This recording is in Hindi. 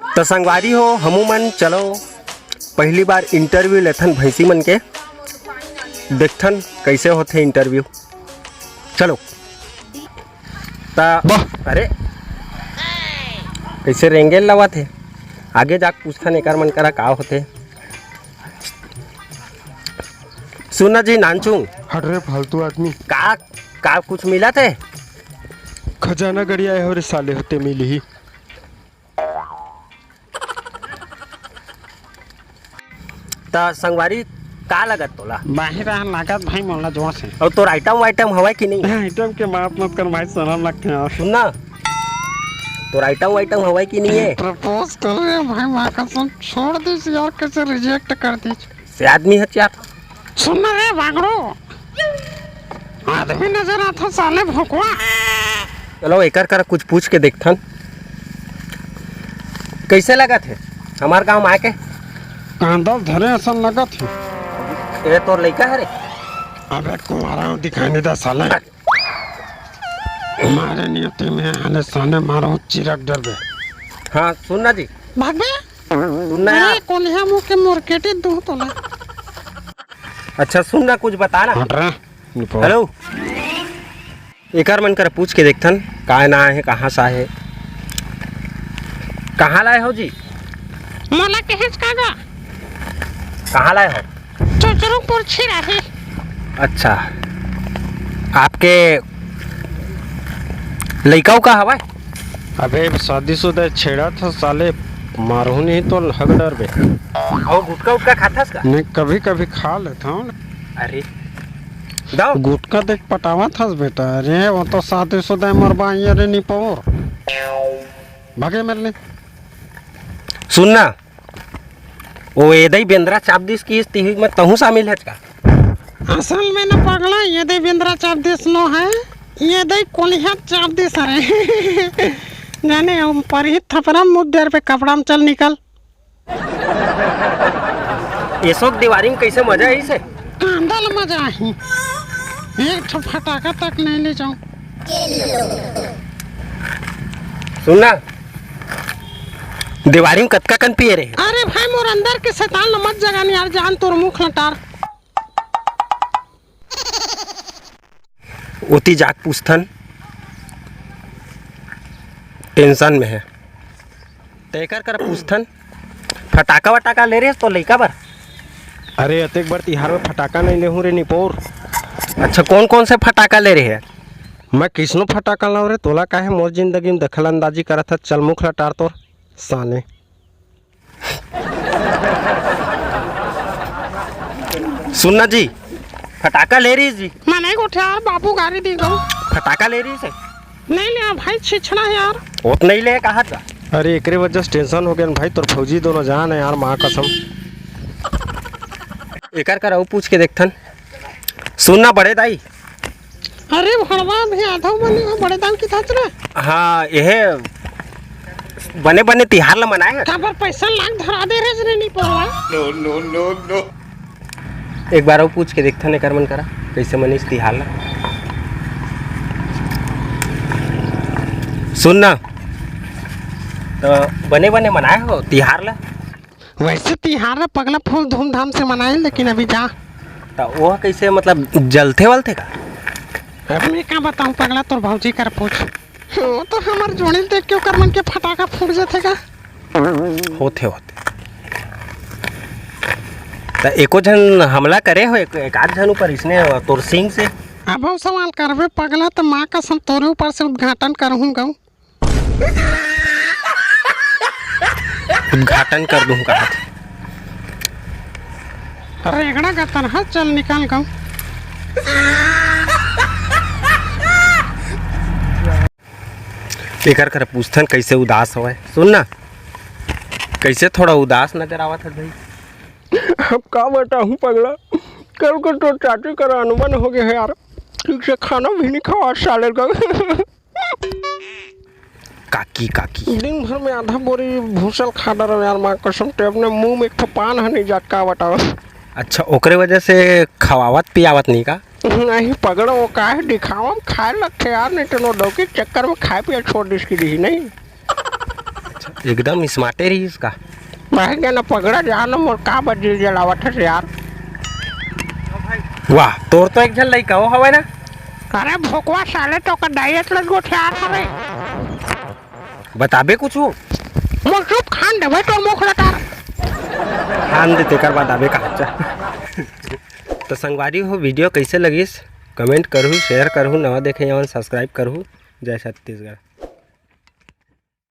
तो संगवारी हो हमू मन चलो पहली बार इंटरव्यू लेथन भैंसी मन के देखथन कैसे होते इंटरव्यू। चलो ता अरे कैसे रेंगेल लवा थे आगे जाके पूछथन एकर मन करा का होते। सुना जी नानचू हट रे फालतू आदमी। का कुछ मिला थे? खजाना गड़िया है और साले होते मिली ही। ता संगवारी का लगत तोला? बाहर लागत भाई मोला जोर से। और तोर आइटम हवा कि नहीं? आइटम के बात मत कर भाई, शर्म लगते हैं। सुनना तोर आइटम हवा कि नहीं है? प्रपोज कर रहे हैं भाई, माँ कसम छोड़ दीस यार, कैसे रिजेक्ट कर दी से आदमी है यार। सुन रे भागड़ो, आदमी नजर आता साले भोकवा। चलो एकर कर कुछ पूछ के देखथन कैसे लगा थे हमार गाँव आके। कांदा धरे ऐसा लगा थी। ये तोर लड़का है रे? अबे कुमारा दिखाई नहीं दे साले, हमारे नियति में आने साने मारो चिरक डर बे। हाँ सुनना जी भाग बे सुनना यार। कौन है मुँह के मार्केटे दूँ तो ले। अच्छा सुनना कुछ बताना। हट रहा हेलो एकर मन कर पूछ के देखथन का ना है कहाँ सा है। कहाँ लाए हो जी? मोला कहेस कागा कहाँ लाए हो? चोचरुपुर छिरा है। अच्छा आपके लड़का का हवा? अबे शादीशुदा छेड़ा था साले, मारू नहीं तो हग डर बे। और गुटका उटका खाता का? नहीं कभी कभी खा लेता हूँ। अरे दाओ गुटका देख पटावा था बेटा। अरे वो तो शादीशुदा मरबा ये रे नहीं पोर भागे मेरे लिए। सुनना वो एदई बेंद्रा चाप दिस की इस में तहु शामिल है का? असल में न पगला ये दे बिंद्रा चाप देश नो है, ये दे कोलिया चाप देश अरे जाने हम परिहित थपरा मुद्दे पे कपड़ा में चल निकल। एसोक दीवारी में कैसे मजा है इसे? कांदल मजा ही, एक ठो फटाका तक नहीं ले जाऊं। सुनना दीवारी में कतका कन पिए रहे? अरे भाई मोर अंदर के शैतान न मत जगानी यार, जान तोर मुख लटार। ओती जाक पूछथन टेंशन में है तेकर कर पूछथन फटाका वटाका ले रहे तो लइका बर? अरे अतेक बार तिहार में फटाका नहीं ले हूँ रे निपोर। अच्छा कौन कौन से फटाका ले रहे हैं? मैं किसनो फटाका लाऊं रे? तोला काहे मोर जिंदगी में दखल अंदाजी करत है? चल मुख लटार तोर साले। सुनना जी फटाका ले रही जी? मैं नहीं उठे यार, बाबू गाड़ी दी गऊ। फटाका ले रही से? नहीं ले भाई, छिछड़ा यार। ओत नहीं ले कहा था? अरे एकरे वजह से टेंशन हो गया भाई, तोर फौजी दोनों जान है यार, माँ कसम। एकर कर और पूछ के देखथन। सुनना बड़े दाई। अरे भड़वा भी आधा बने हो बड़े दाम की थाच रे। हाँ यह बने बने तिहार ला मनाए है। पर पैसा लाख धरा दे रे नहीं पड़वा। नो एक बार और पूछ के देखथन एकर मन करा कैसे मनीष तिहार ला। सुनना तो बने बने मनाए हो तिहार ला? वैसे तिहार पगला फुल धूमधाम से मनाए, लेकिन अभी जा तो वो कैसे मतलब जलते वलते का? अब मैं क्या बताऊं पगला, तोर भौजी कर पूछ। वो तो हमार जोड़ी देख के ओकर मन के फटाका फूट जाते का। होते तो एको जन हमला करे हो एक आध जन ऊपर इसने तोर सिंह से। अब वो सवाल करबे पगला तो माँ कसम तोरे ऊपर से उद्घाटन करूँ गऊ। उद्घाटन कर दूं कहा? रेगड़ा का तरह चल निकाल गऊ। एकर कर पूछथन कैसे उदास हो? सुनना कैसे थोड़ा उदास नजर आवत है भाई। अब का बताऊँ पगला, कल को तो चाची का अनुमान हो गया है यार, ठीक से खाना भी नहीं खावा साले का। काकी काकी दिन भर में आधा बोरी भूसल खा डर यार, माँ कसम ते अपने मुंह में एक तो पान है नहीं जात का बताओ। अच्छा ओकरे वजह से खवावत पियावत नहीं का? नहीं पगड़ा वो काहे दिखावा खाए लगते यार, नहीं तो नो डोकी चक्कर में खाए पिया छोड़ दी इसकी दी नहीं। अच्छा एकदम स्मार्टे रही इसका। मैं क्या ना पगड़ा जानो मोर का बजे जलावट है यार। वाह, तोर तो एक झन लइका हो हवे ना। अरे भोकवा साले तो का डाइट लग गोठियार हवे। बताबे कुछ हो। मोर चुप खान देबे तो मुख लटा। खान दे तेकर बाद आबे कहा। तो संगवारी हो, वीडियो कैसे लगिस कमेंट करहु, शेयर करहु, नवा देखे जवन सब्सक्राइब करहु। जय छत्तीसगढ़।